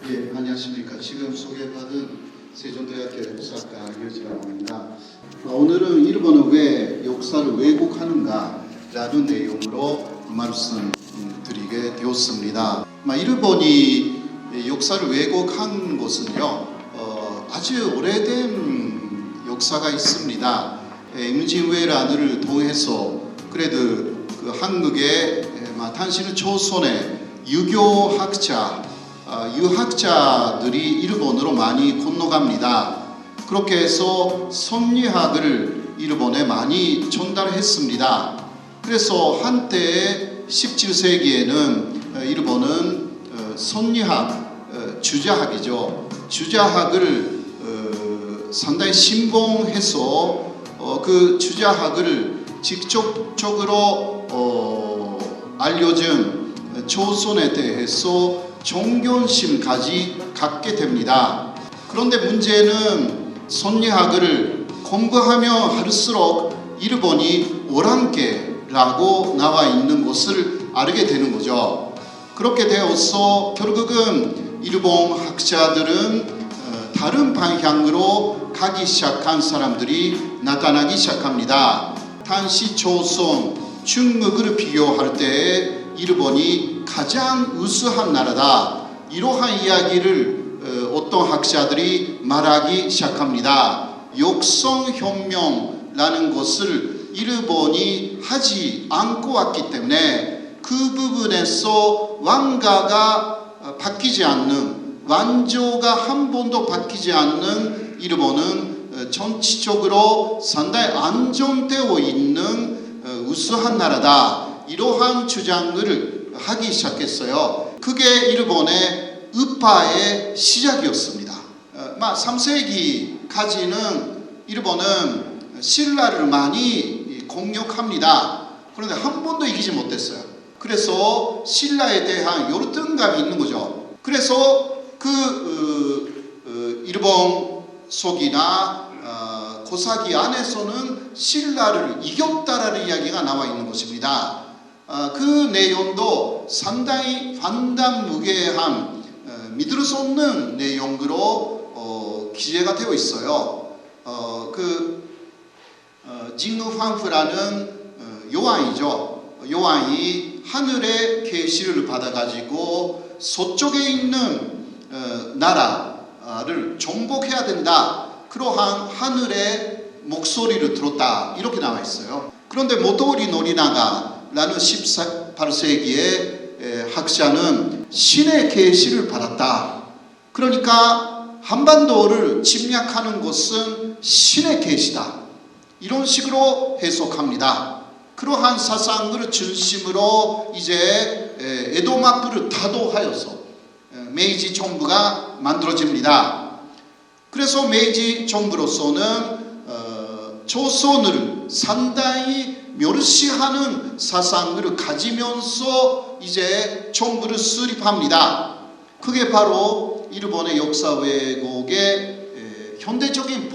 예, 안녕하십니까. 지금 소개받은 세종대학교 역사학과 유지라고 합니다. 오늘은 일본은 왜 역사를 왜곡하는가 라는 내용으로 말씀 드리게 되었습니다. 일본이 역사를 왜곡한 것은요, 아주 오래된 역사가 있습니다. 임진왜란을 통해서 그래도 그 한국의 당시는 조선의 유학자들이 일본으로 많이 건너갑니다. 그렇게 해서 선리학을 일본에 많이 전달했습니다. 그래서 한때 17세기에는 일본은 선리학, 주자학을 상당히 신봉해서 그 주자학을 직접적으로 알려준 조선에 대해서 존경심까지 갖게 됩니다. 그런데 문제는 선리학을 공부하면 할수록 일본이 오랑캐라고 나와 있는 것을 알게 되는 거죠. 그렇게 되어서 결국은 일본 학자들은 다른 방향으로 가기 시작한 사람들이 나타나기 시작합니다. 당시 조선, 중국을 비교할 때 일본이 가장 우수한 나라다. 이러한 이야기를 어떤 학자들이 말하기 시작합니다. 역성혁명라는 것을 일본이 하지 않고 왔기 때문에 그 부분에서 왕가가 바뀌지 않는, 왕조가 한 번도 바뀌지 않는 일본은 전체적으로 상당히 안정되어 있는 우수한 나라다. 이러한 주장을 하기 시작했어요. 그게 일본의 우파의 시작이었습니다. 3세기까지는 일본은 신라를 많이 공격합니다. 그런데 한 번도 이기지 못했어요. 그래서 신라에 대한 열등감이 있는 거죠. 그래서 일본 속이나 고사기 안에서는 신라를 이겼다라는 이야기가 나와 있는 것입니다. 그 내용도 상당히 환단무계한 믿을 수 없는 내용으로 기재가 되어 있어요. 징후황후라는 요한이죠. 요한이 하늘의 계시를 받아가지고 서쪽에 있는 나라를 정복해야 된다. 그러한 하늘의 목소리를 들었다. 이렇게 나와 있어요. 그런데 모토리 노리나가라는 18세기의 학자는 신의 계시를 받았다. 그러니까 한반도를 침략하는 것은 신의 계시다. 이런 식으로 해석합니다. 그러한 사상을 중심으로 이제 에도마부를 타도하여서 메이지 정부가 만들어집니다. 그래서 메이지 정부로서는 조선을 상당히 멸시하는 사상을 가지면서 이제 정부를 수립합니다. 그게 바로 일본의 역사 왜곡의 현대적인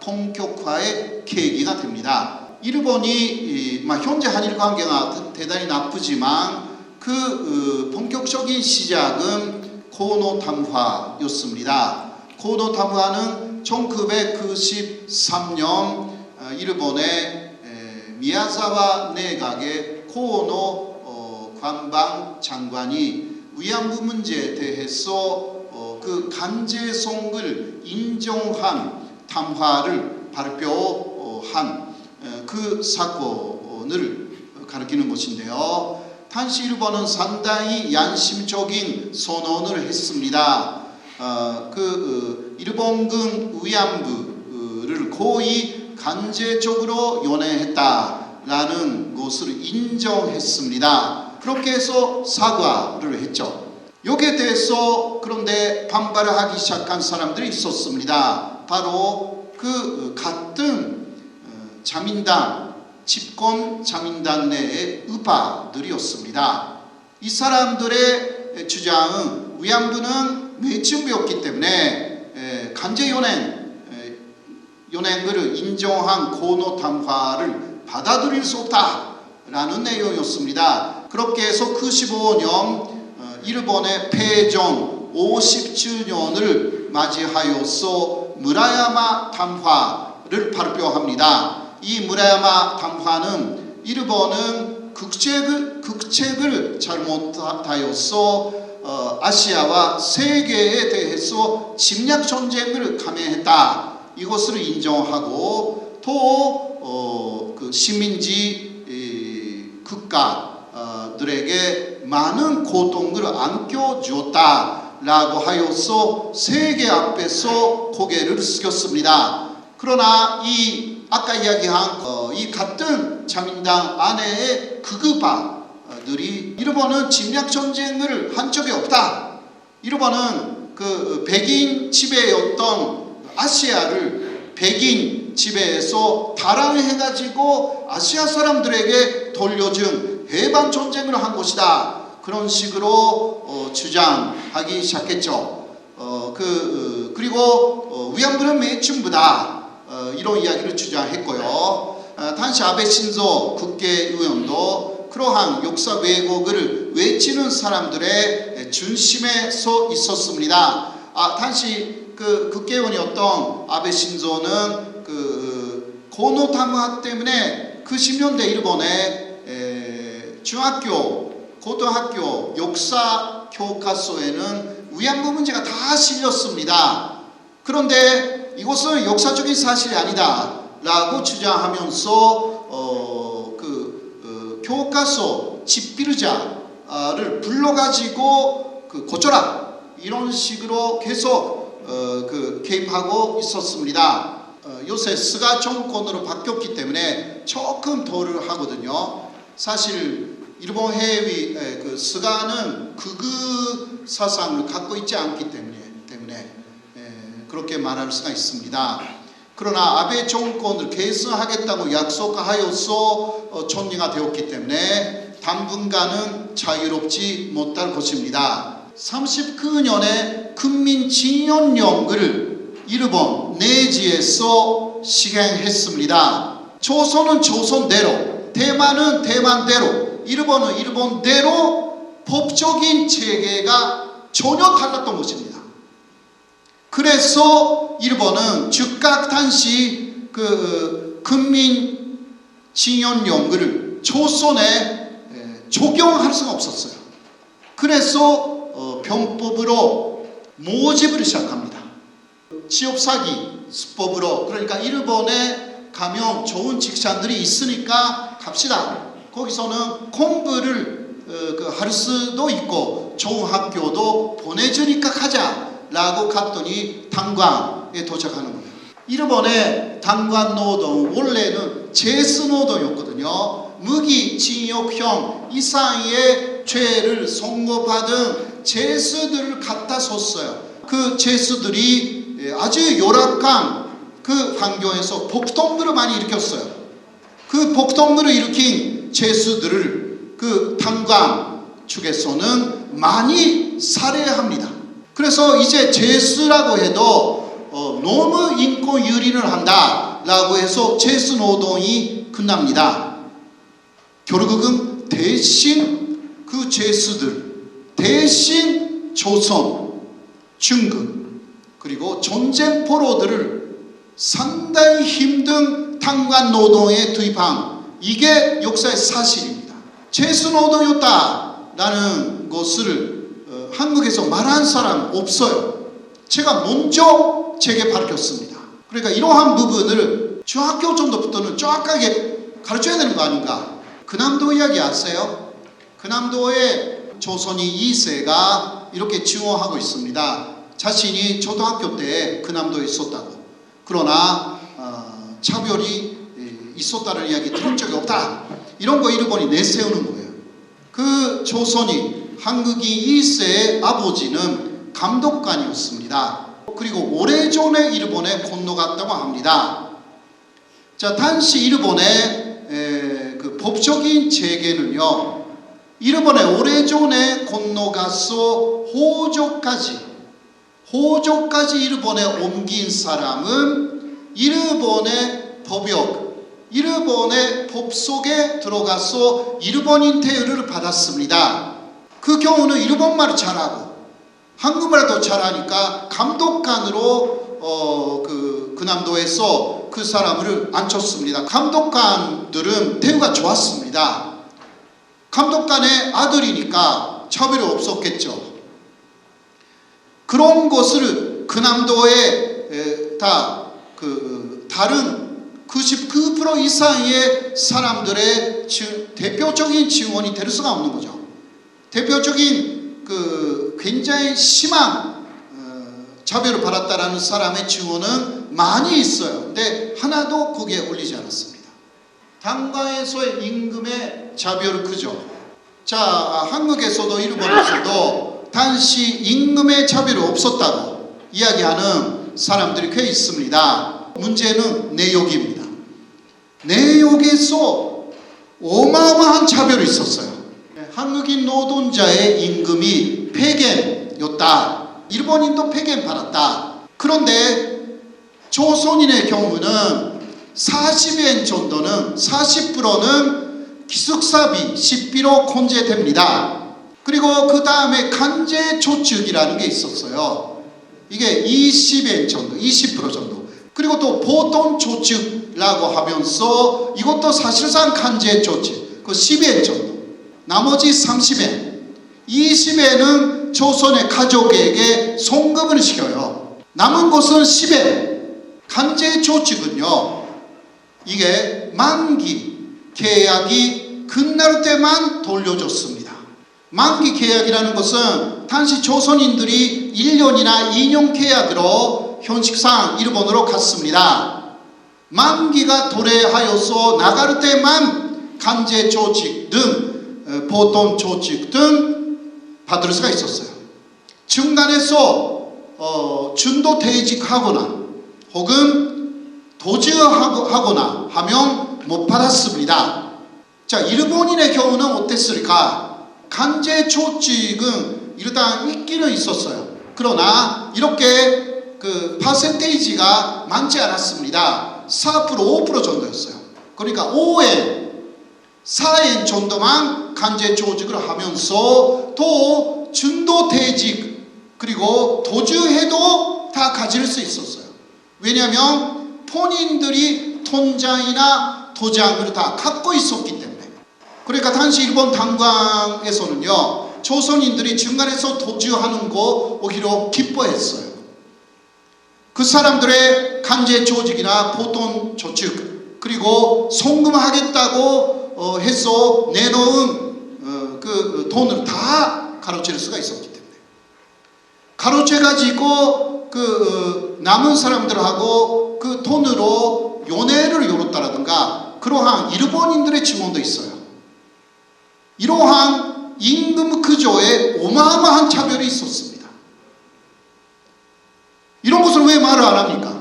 본격화의 계기가 됩니다. 일본이 현재 한일 관계가 대단히 나쁘지만 그 본격적인 시작은 고노 담화였습니다. 고노 담화는 1993년 일본의 미야자와 내각의 고노 관방 장관이 위안부 문제에 대해서 그 강제성을 인정한 담화를 발표한 그 사건을 가리키는 것인데요. 당시 일본은 상당히 양심적인 선언을 했습니다. 일본군 위안부를 거의 강제적으로 연애했다라는 것을 인정했습니다. 그렇게 해서 사과를 했죠. 여기에 대해서 그런데 반발을 하기 시작한 사람들이 있었습니다. 바로 그 같은 자민당, 집권 자민당 내의 우파들이었습니다. 이 사람들의 주장은 위안부는 매춘부였기 때문에 강제 연행 연행을 인정한 고노 담화를 받아들일 수 없다라는 내용이었습니다. 그렇게 해서 그 15년 일본의 패전 50주년을 맞이하여서 무라야마 담화를 발표합니다. 이 무라야마 담화는 일본은 국책을 잘못하여서 아시아와 세계에 대해서 침략 전쟁을 감행했다. 이것을 인정하고 또 그 식민지 국가들에게 많은 고통을 안겨주었다라고 하여서 세계 앞에서 고개를 숙였습니다. 그러나 이 아까 이야기한 이 같은 자민당 안에의 극우파들이 일본은 침략 전쟁을 한 적이 없다. 일본은 그 백인 지배였던 아시아를 백인 지배에서 타락해가지고 아시아 사람들에게 돌려준 해방 전쟁을 한 것이다. 그런 식으로 주장하기 시작했죠. 그리고 위안부는 매춘부다. 이런 이야기를 주장했고요. 당시 아베 신조 국회의원도 그러한 역사 왜곡을 외치는 사람들의 중심에 서 있었습니다. 당시 그 국회의원이었던 아베 신조는 그 고노 담화 때문에 그 10년대 일본의 중학교, 고등학교 역사 교과서에는 위안부 문제가 다 실렸습니다. 그런데 이것은 역사적인 사실이 아니다 라고 주장하면서 교과서 집필자를 불러가지고 고쳐라 이런 식으로 계속 개입하고 있었습니다. 요새 스가 정권으로 바뀌었기 때문에 조금 덜을 하거든요. 사실 일본 해외 스가는 극우 사상을 갖고 있지 않기 때문에 그렇게 말할 수가 있습니다. 그러나 아베 정권을 계승하겠다고 약속하여서 총리가 되었기 때문에 당분간은 자유롭지 못할 것입니다. 39년에 국민징용령을 일본 내지에서 시행했습니다. 조선은 조선대로, 대만은 대만대로, 일본은 일본대로 법적인 체계가 전혀 달랐던 것입니다. 그래서 일본은 즉각 당시 국민징용령을 조선에 적용할 수가 없었어요. 그래서 병법으로 모집을 시작합니다. 취업 사기 수법으로, 그러니까 일본에 가면 좋은 직장들이 있으니까 갑시다. 거기서는 공부를 할 수도 있고 좋은 학교도 보내주니까 가자라고 갔더니 단관에 도착하는 거예요. 일본의 단관 노동 원래는 제수 노동이었거든요. 무기징역형 이상의 죄를 선고받은 죄수들을 갖다 줬어요. 그 죄수들이 아주 열악한 그 환경에서 폭동들을 많이 일으켰어요. 그 폭동들을 일으킨 죄수들을 그 단관 측에서는 많이 살해합니다. 그래서 이제 죄수라고 해도 너무 인권 유린을 한다라고 해서 죄수 노동이 끝납니다. 결국은 대신 그 죄수들, 대신 조선, 중국, 그리고 전쟁 포로들을 상당히 힘든 단관 노동에 투입한, 이게 역사의 사실입니다. 죄수 노동이었다라는 것을 한국에서 말한 사람 없어요. 제가 먼저 제게 밝혔습니다. 그러니까 이러한 부분을 중학교 정도부터는 정확하게 가르쳐야 되는 거 아닌가. 근암도 이야기 아세요? 근암도의 조선이 2세가 이렇게 증언하고 있습니다. 자신이 초등학교 때 근암도에 있었다고. 그러나 차별이 있었다는 이야기 들은 적이 없다. 이런 거 일본이 내세우는 거예요. 그 조선이 한국이 2세의 아버지는 감독관이었습니다. 그리고 오래전에 일본에 건너갔다고 합니다. 자, 당시 일본의 그 법적인 체계는요, 일본에 오래전에 건너가서 호조까지 일본에 옮긴 사람은 일본의 법역, 일본의 법 속에 들어가서 일본인 대우를 받았습니다. 그 경우는 일본말을 잘하고 한국말도 잘하니까 감독관으로 근함도에서 그 사람을 앉혔습니다. 감독관들은 대우가 좋았습니다. 감독관의 아들이니까 차별이 없었겠죠. 그런 것을 근함도에 다른 99% 이상의 사람들의 대표적인 증언이 될 수가 없는 거죠. 대표적인 굉장히 심한 차별을 받았다라는 사람의 증언은 많이 있어요. 근데 하나도 거기에 올리지 않았습니다. 당과에서의 임금의 차별은 그죠. 자, 한국에서도 일본에서도 당시 임금의 차별이 없었다고 이야기하는 사람들이 꽤 있습니다. 문제는 내역입니다. 내역에서 어마어마한 차별이 있었어요. 한국인 노동자의 임금이 폐견이었다. 일본인도 폐견 받았다. 그런데 조선인의 경우는 40엔 정도는 40%는 기숙사비, 식비로 공제됩니다. 그리고 그 다음에 간제 조축이라는 게 있었어요. 이게 20엔 정도, 20% 정도. 그리고 또 보통 조축이라고 하면서 이것도 사실상 간제 조축, 그 10엔 정도. 나머지 30엔. 20엔은 조선의 가족에게 송금을 시켜요. 남은 것은 10엔. 간제 조축은요, 이게 만기 계약이 끝날 때만 돌려줬습니다. 만기 계약이라는 것은 당시 조선인들이 1년이나 2년 계약으로 형식상 일본으로 갔습니다. 만기가 도래하여서 나갈 때만 간제 조직 등 보통 조직 등 받을 수가 있었어요. 중간에서 준도퇴직하거나 혹은 도주하거나 하면 못 받았습니다. 자, 일본인의 경우는 어땠을까? 간제 조직은 일단 있기는 있었어요. 그러나 이렇게 퍼센테이지가 많지 않았습니다. 4%, 5% 정도였어요. 그러니까 5엔, 4엔 정도만 간제 조직을 하면서 또 준도퇴직 그리고 도주해도 다 가질 수 있었어요. 왜냐하면 본인들이 통장이나 도장을 다 갖고 있었기 때문에. 그러니까 당시 일본 당광에서는요, 조선인들이 중간에서 도주하는 거 오히려 기뻐했어요. 그 사람들의 간제 조직이나 보통 조직 그리고 송금하겠다고 해서 내놓은 그 돈을 다 가로챈 수가 있었기 때문에 가로채 가지고 남은 사람들하고 그 돈으로 연애를 열었다라든가 그러한 일본인들의 증언도 있어요. 이러한 임금 구조에 어마어마한 차별이 있었습니다. 이런 것을 왜 말을 안 합니까?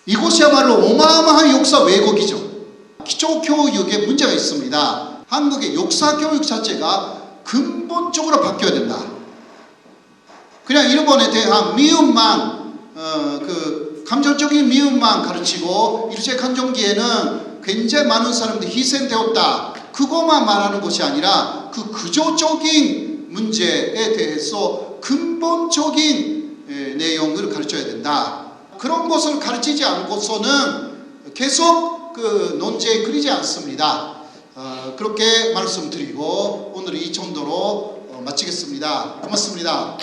이것이야말로 어마어마한 역사 왜곡이죠. 기초교육에 문제가 있습니다. 한국의 역사교육 자체가 근본적으로 바뀌어야 된다. 그냥 일본에 대한 미움만 감정적인 미움만 가르치고 일제강점기에는 굉장히 많은 사람들이 희생되었다. 그것만 말하는 것이 아니라 그 구조적인 문제에 대해서 근본적인 내용을 가르쳐야 된다. 그런 것을 가르치지 않고서는 계속 논제에 그리지 않습니다. 그렇게 말씀드리고 오늘 이 정도로 마치겠습니다. 고맙습니다.